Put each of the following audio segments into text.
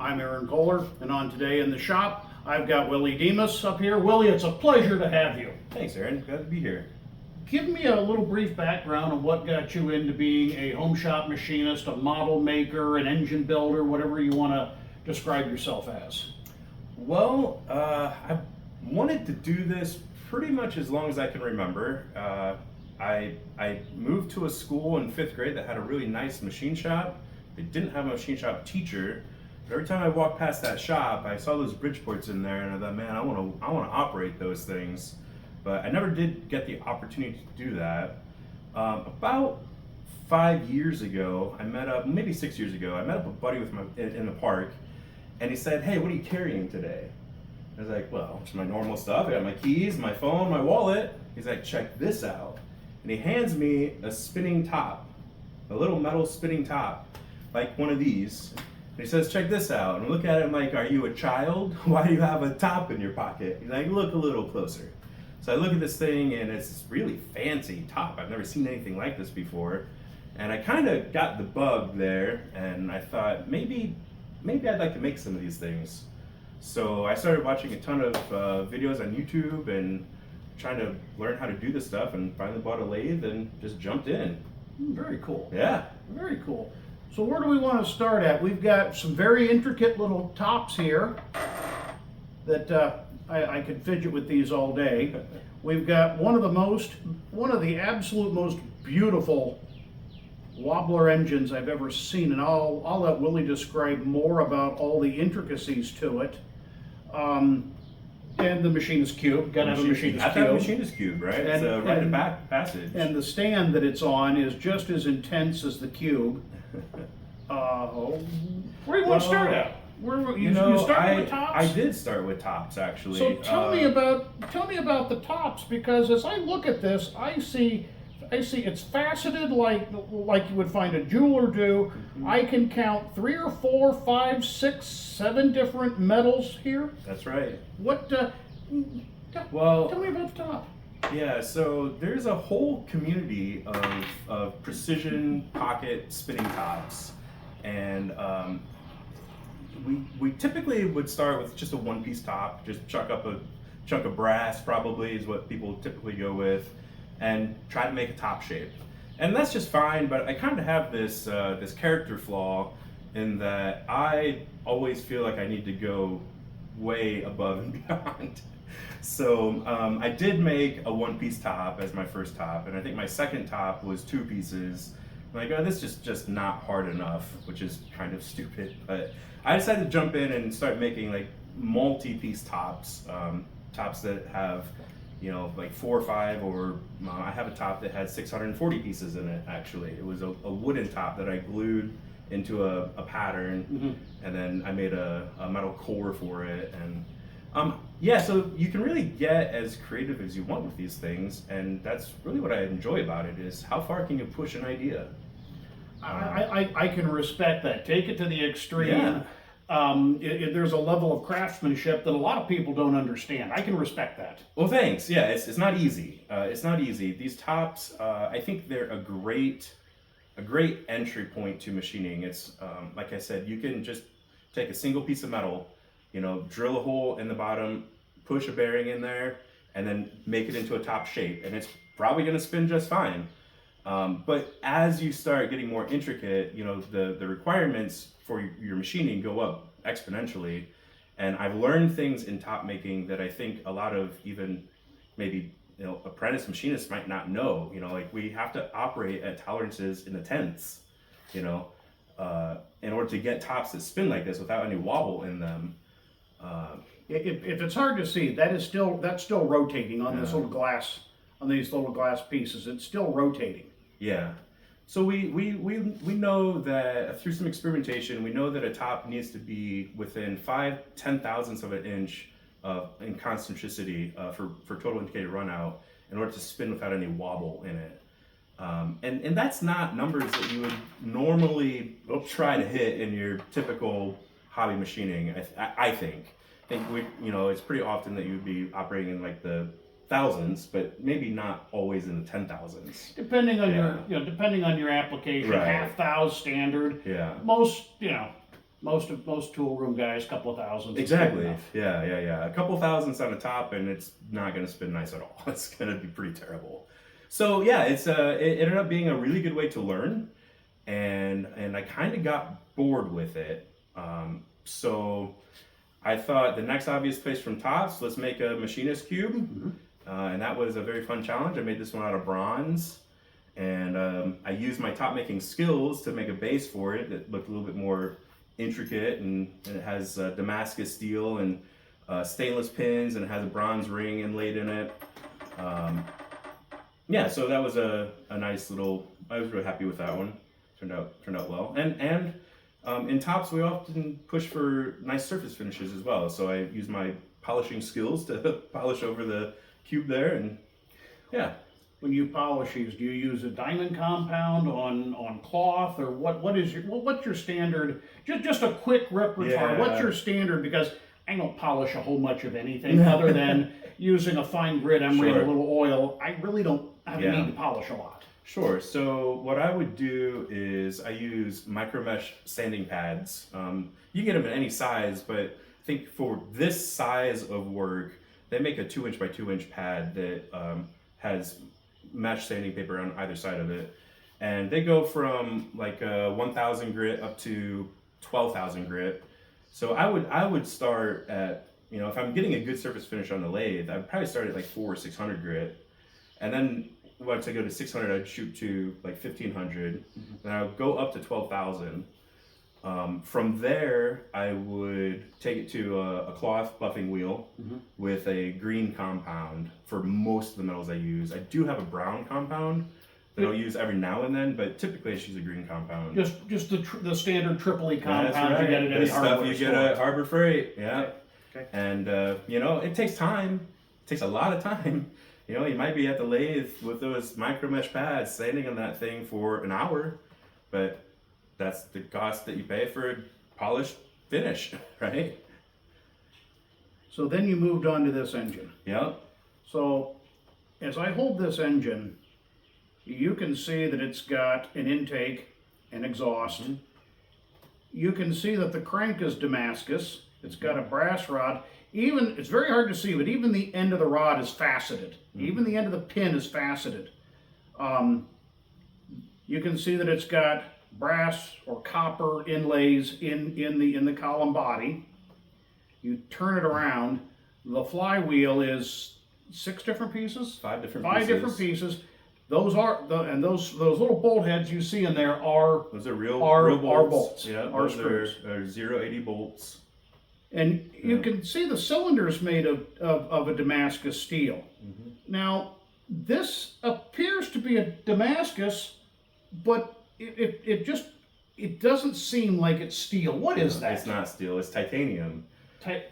I'm Aaron Kohler, and on Today in the Shop, I've got Willy Demis up here. Willy, it's a pleasure to have you. Thanks, Aaron. Glad to be here. Give me a little brief background of what got you into being a home shop machinist, a model maker, an engine builder, whatever you want to describe yourself as. Well, I wanted to do this pretty much as long as I can remember. I moved to a school in 5th grade that had a really nice machine shop. They didn't have a machine shop teacher. But every time I walked past that shop, I saw those Bridgeports in there, and I thought, man, I want to operate those things. But I never did get the opportunity to do that. About 5 years ago, maybe 6 years ago, I met up a buddy in the park, and he said, "Hey, what are you carrying today?" I was like, "Well, just my normal stuff. I got my keys, my phone, my wallet." He's like, "Check this out." And he hands me a spinning top, a little metal spinning top, like one of these. And he says, "Check this out." And I look at it, I'm like, "Are you a child? Why do you have a top in your pocket?" He's like, "Look a little closer." So I look at this thing, and it's this really fancy top. I've never seen anything like this before. And I kind of got the bug there, and I thought, maybe I'd like to make some of these things. So I started watching a ton of videos on YouTube and trying to learn how to do this stuff, and finally bought a lathe and just jumped in. Very cool. Yeah. Very cool. So where do we want to start at? We've got some very intricate little tops here that I could fidget with these all day. We've got one of the absolute most beautiful wobbler engines I've ever seen, and I'll let Willy describe more about all the intricacies to it. And the machinist cube, gotta have a machinist cube. A machinist cube, right? It's a rite of passage. And the stand that it's on is just as intense as the cube. Where do you want to start at? You start with tops? I did start with tops, actually. So tell me about the tops, because as I look at this, I see it's faceted like you would find a jeweler do. Mm-hmm. I can count 3 or 4, 5, 6, 7 different metals here. That's right. What? Tell me about the top. Yeah, so there's a whole community of precision pocket spinning tops, and we typically would start with just a one-piece top, just chuck up a chunk of brass, probably is what people typically go with, and try to make a top shape. And that's just fine, but I kind of have this character flaw in that I always feel like I need to go way above and beyond. So I did make a one-piece top as my first top, and I think my second top was 2 pieces. I'm like, oh, this is just not hard enough, which is kind of stupid. But I decided to jump in and start making like multi-piece tops, tops that have, like 4 or 5, or I have a top that had 640 pieces in it. Actually, it was a wooden top that I glued into a pattern, mm-hmm. and then I made a metal core for it, and so you can really get as creative as you want with these things, and that's really what I enjoy about it, is how far can you push an idea. I can respect that. Take it to the extreme. Yeah. There's a level of craftsmanship that a lot of people don't understand. I can respect that. Well, thanks. Yeah, it's not easy. It's not easy. These tops, I think they're a great entry point to machining. It's like I said, you can just take a single piece of metal, drill a hole in the bottom, push a bearing in there, and then make it into a top shape, and it's probably going to spin just fine. But as you start getting more intricate, the requirements for your machining go up exponentially. And I've learned things in top making that I think a lot of even maybe apprentice machinists might not know. Like we have to operate at tolerances in the tenths, in order to get tops that spin like this without any wobble in them. If it's hard to see, that's still rotating on this little glass, on these little glass pieces. It's still rotating. Yeah. So we know that through some experimentation, we know that a top needs to be within 5/10,000ths of an inch in concentricity for total indicated runout in order to spin without any wobble in it. And that's not numbers that you would normally try to hit in your typical hobby machining. I think it's pretty often that you would be operating in like the thousands, but maybe not always in the 10,000s. Depending on your application, right. half thou standard. Yeah. Most Most tool room guys, couple of thousands. is Exactly. good enough. Yeah. A couple thousands on the top, and it's not going to spin nice at all. It's going to be pretty terrible. So yeah, it ended up being a really good way to learn, and I kind of got bored with it. So I thought the next obvious place from tops, let's make a machinist cube, and that was a very fun challenge. I made this one out of bronze, and I used my top making skills to make a base for it that looked a little bit more intricate, and it has Damascus steel and stainless pins, and it has a bronze ring inlaid in it. Yeah, so that was a nice little. I was really happy with that one. Turned out well. And in tops, we often push for nice surface finishes as well. So I use my polishing skills to polish over the cube there, and yeah. When you polish these, do you use a diamond compound on cloth, or what's your standard? Just a quick repertoire. Yeah. What's your standard? Because I don't polish a whole much of anything other than using a fine grit emery and a little oil. I really don't have a need to polish a lot. Sure. So what I would do is I use micro mesh sanding pads. You get them in any size, but I think for this size of work, they make a 2" by 2" pad that has mesh sanding paper on either side of it, and they go from like 1,000 grit up to 12,000 grit. So I would start at, if I'm getting a good surface finish on the lathe, I'd probably start at like 400 or 600 grit, and then once I go to 600, I'd shoot to like 1,500, then I would go up to 12,000. From there, I would take it to a cloth buffing wheel with a green compound for most of the metals I use. I do have a brown compound that I'll use every now and then, but typically I just use a green compound. Just the standard Tripoli compound That's right. you get at any stuff hardware you store. get at Harbor Freight, yeah. Okay. And it takes time. It takes a lot of time. You might be at the lathe with those micro mesh pads sanding on that thing for an hour, but that's the cost that you pay for a polished finish, right? So then you moved on to this engine. Yep. So as I hold this engine, you can see that it's got an intake and exhaust. You can see that the crank is Damascus. It's got a brass rod. It's very hard to see, but even the end of the rod is faceted. Even the end of the pin is faceted. You can see that it's got brass or copper inlays in the column body. You turn it around. The flywheel is 6 different pieces. 5 different Five pieces. different pieces. Those little bolt heads you see in there are real bolts. Yeah, Are those screws. are 080 bolts. And you can see the cylinders made of a Damascus steel. Now, this appears to be a Damascus, but it doesn't seem like it's steel. What is that? It's not steel. It's titanium. Ti-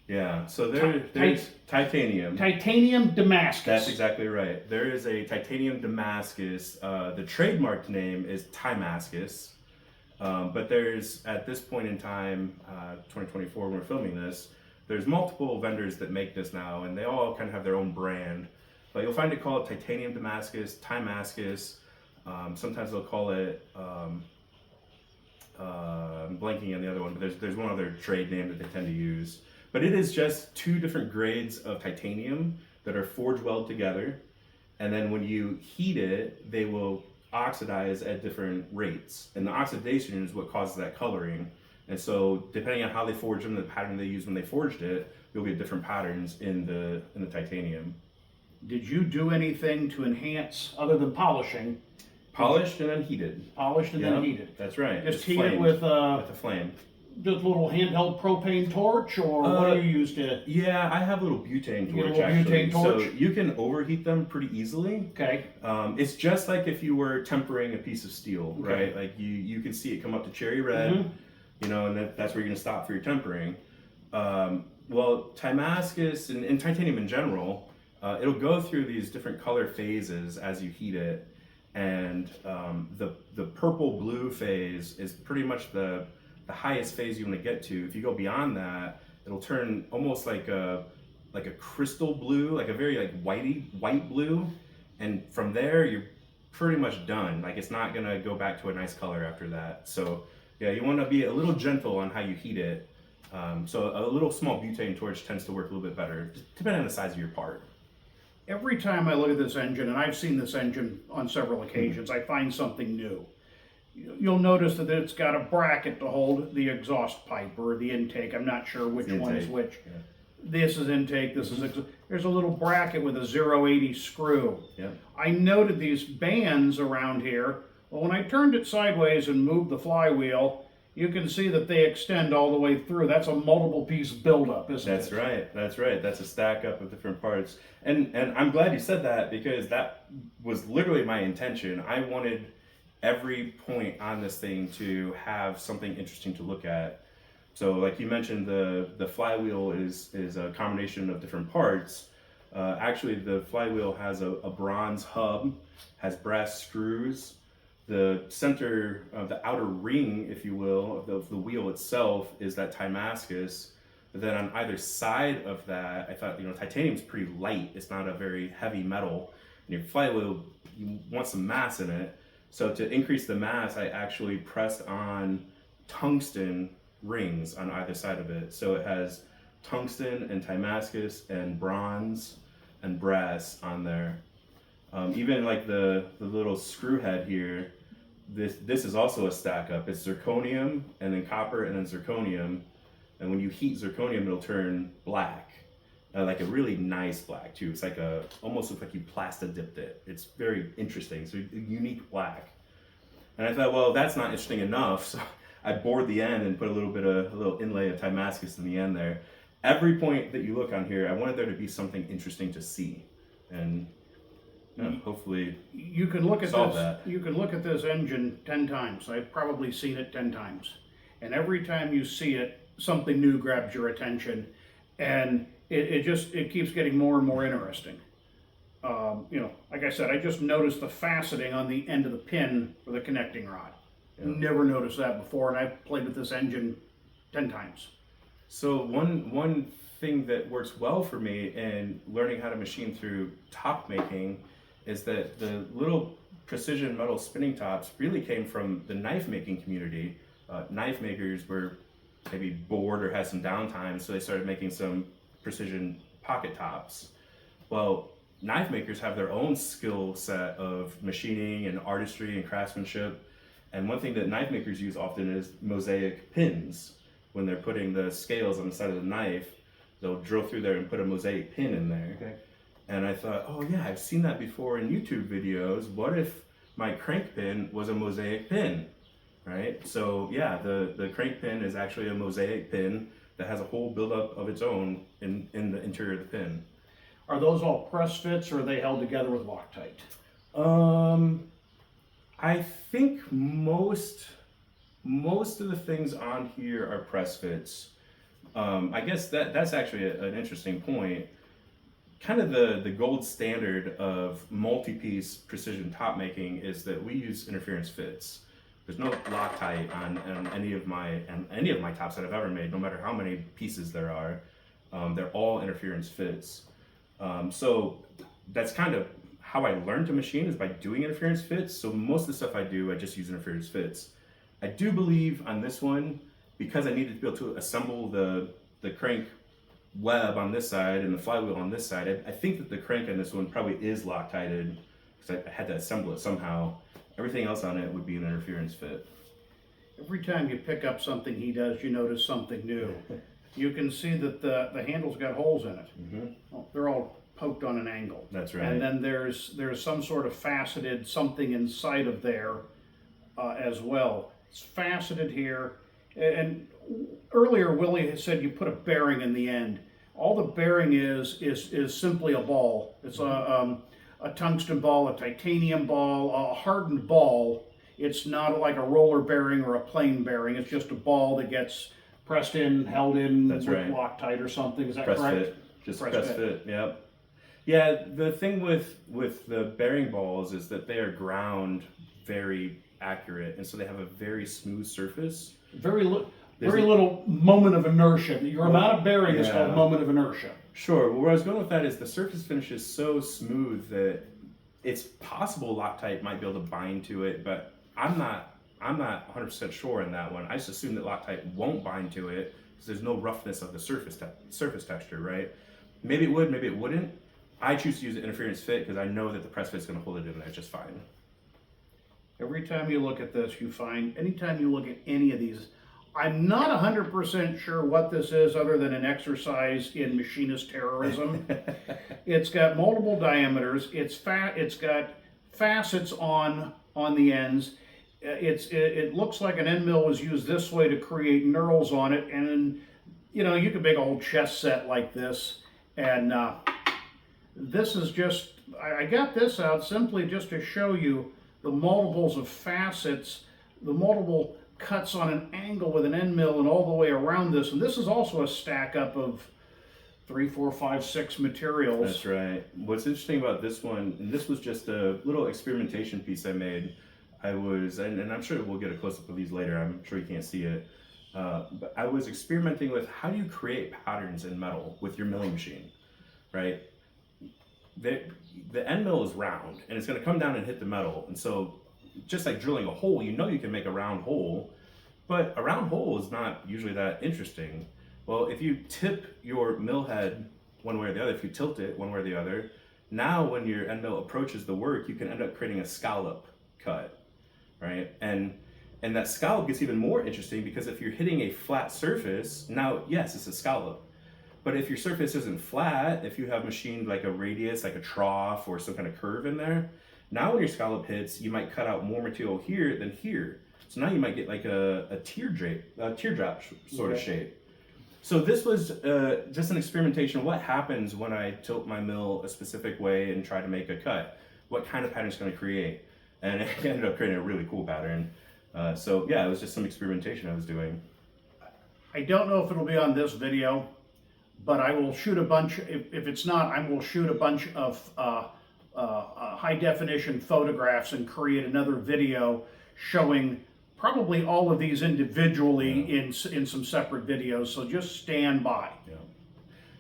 Yeah. So there's titanium. Titanium Damascus. That's exactly right. There is a titanium Damascus. The trademarked name is Damascus. But there's, at this point in time, 2024, when we're filming this, there's multiple vendors that make this now, and they all kind of have their own brand. But you'll find it called titanium Damascus, Damascus. Sometimes they'll call it, I'm blanking on the other one, but there's one other trade name that they tend to use. But it is just 2 different grades of titanium that are forge weld together. And then when you heat it, they will oxidize at different rates, and the oxidation is what causes that coloring. And so depending on how they forge them, the pattern they used when they forged it, you'll get different patterns in the titanium. Did you do anything to enhance other than polishing? Polished and then heated. Polished and then heated. That's right. Just heat it with a flame. Just a little handheld propane torch, or what do you use to? Yeah, I have a little butane torch. You get a little butane torch? So you can overheat them pretty easily. Okay. It's just like if you were tempering a piece of steel, right? Like you can see it come up to cherry red, and that's where you're gonna stop for your tempering. Well, Damascus and titanium in general, it'll go through these different color phases as you heat it, and the purple blue phase is pretty much the highest phase you want to get to. If you go beyond that, it'll turn almost like a crystal blue, like a very white blue, and from there you're pretty much done. Like, it's not gonna go back to a nice color after that. So Yeah, you want to be a little gentle on how you heat it. So a little small butane torch tends to work a little bit better, depending on the size of your part. Every time I look at this engine, and I've seen this engine on several occasions, I find something new. You'll notice that it's got a bracket to hold the exhaust pipe or the intake. I'm not sure which one is which. Yeah. This is intake, this is there's a little bracket with a 080 screw. Yeah. I noted these bands around here. Well, when I turned it sideways and moved the flywheel, you can see that they extend all the way through. That's a multiple piece buildup, isn't it? That's right. That's right. That's a stack up of different parts. And I'm glad you said that, because that was literally my intention. I wanted every point on this thing to have something interesting to look at. So like you mentioned, the flywheel is a combination of different parts. Actually, the flywheel has a bronze hub, has brass screws. The center of the outer ring, if you will, of the wheel itself is that Damascus. But then on either side of that, I thought, titanium's pretty light. It's not a very heavy metal. And your flywheel, you want some mass in it. So to increase the mass, I actually pressed on tungsten rings on either side of it. So it has tungsten and Damascus and bronze and brass on there. Even like the little screw head here, this is also a stack up. It's zirconium and then copper and then zirconium. And when you heat zirconium, it'll turn black, like a really nice black too. It's like almost looks like you plasta dipped it. It's very interesting. So a unique black. And I thought, well, that's not interesting enough. So I bored the end and put a little inlay of Damascus in the end there. Every point that you look on here, I wanted there to be something interesting to see. And hopefully you can look at solve this. that. You can look at this engine 10 times. I've probably seen it 10 times, and every time you see it, something new grabs your attention, and it keeps getting more and more interesting. Like I said, I just noticed the faceting on the end of the pin for the connecting rod. Yeah. Never noticed that before, and I've played with this engine 10 times. So one thing that works well for me in learning how to machine through top making is that the little precision metal spinning tops really came from the knife making community. Knife makers were maybe bored or had some downtime, so they started making some precision pocket tops. Well, knife makers have their own skill set of machining and artistry and craftsmanship. And one thing that knife makers use often is mosaic pins. When they're putting the scales on the side of the knife, they'll drill through there and put a mosaic pin in there. Okay. And I thought, oh yeah, I've seen that before in YouTube videos. What if my crank pin was a mosaic pin, right? So yeah, the crank pin is actually a mosaic pin that has a whole buildup of its own in the interior of the pin. Are those all press fits, or are they held together with Loctite? I think most of the things on here are press fits. I guess that's actually an interesting point. Kind of the gold standard of multi-piece precision top making is that we use interference fits. There's no Loctite on any of my tops that I've ever made, no matter how many pieces there are. They're all interference fits. So that's kind of how I learned to machine, is by doing interference fits. So most of the stuff I do, I just use interference fits. I do believe on this one, because I needed to be able to assemble the crank web on this side and the flywheel on this side, I think that the crank on this one probably is Loctited, because I had to assemble it somehow. Everything else on it would be an interference fit. Every time you pick up something he does, you notice something new. You can see that the handle's got holes in it. Mm-hmm. Well, they're all poked on an angle. That's right. And then there's some sort of faceted something inside of there as well. It's faceted here. And earlier Willie had said you put a bearing in the end. All the bearing is simply a ball. It's a tungsten ball, a titanium ball, a hardened ball. It's not like a roller bearing or a plain bearing. It's just a ball that gets pressed in, held in with Loctite or something. Is that press correct? Fit. Just press fit. Yep. Yeah. The thing with the bearing balls is that they are ground very accurate, and so they have a very smooth surface. Very little moment of inertia. Your amount of bearing is called moment of inertia. Sure. Well, where I was going with that is the surface finish is so smooth that it's possible Loctite might be able to bind to it, but I'm not I'm not 100% sure in that one. I just assume that Loctite won't bind to it because there's no roughness of the surface texture, right? Maybe it would, maybe it wouldn't. I choose to use the interference fit because I know that the press fit's going to hold it in there just fine. Every time you look at this, you find, anytime you look at any of these, I'm not 100% sure what this is other than an exercise in machinist terrorism. It's got multiple diameters. It's got facets on the ends. It looks like an end mill was used this way to create knurls on it, and then, you know, you could make a whole chess set like this. And this is just, I got this out simply just to show you the multiples of facets, the multiple cuts on an angle with an end mill and all the way around this. And this is also a stack up of 3, 4, 5, 6 materials. That's right. What's interesting about this one, and this was just a little experimentation piece I made. And I'm sure we'll get a close-up of these later. I'm sure you can't see it. But I was experimenting with how do you create patterns in metal with your milling machine, right? The end mill is round, and it's going to come down and hit the metal. And so just like drilling a hole, you know you can make a round hole, but a round hole is not usually that interesting. Well, if you tip your mill head one way or the other, if you tilt it one way or the other, now when your end mill approaches the work, you can end up creating a scallop cut, right? And that scallop gets even more interesting because if you're hitting a flat surface, now, yes, it's a scallop. But if your surface isn't flat, if you have machined like a radius, like a trough or some kind of curve in there, now when your scallop hits, you might cut out more material here than here. So now you might get like a teardrop sort of shape. So this was just an experimentation. What happens when I tilt my mill a specific way and try to make a cut? What kind of pattern it's going to create? And it ended up creating a really cool pattern. So yeah, it was just some experimentation I was doing. I don't know if it'll be on this video, but I will shoot a bunch. If it's not, I will shoot a bunch of high definition photographs and create another video showing probably all of these individually in some separate videos. So just stand by. Yeah.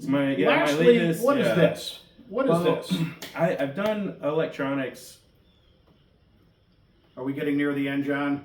So my Lastly, latest, what is this? What is this? I've done electronics. Are we getting near the end, John?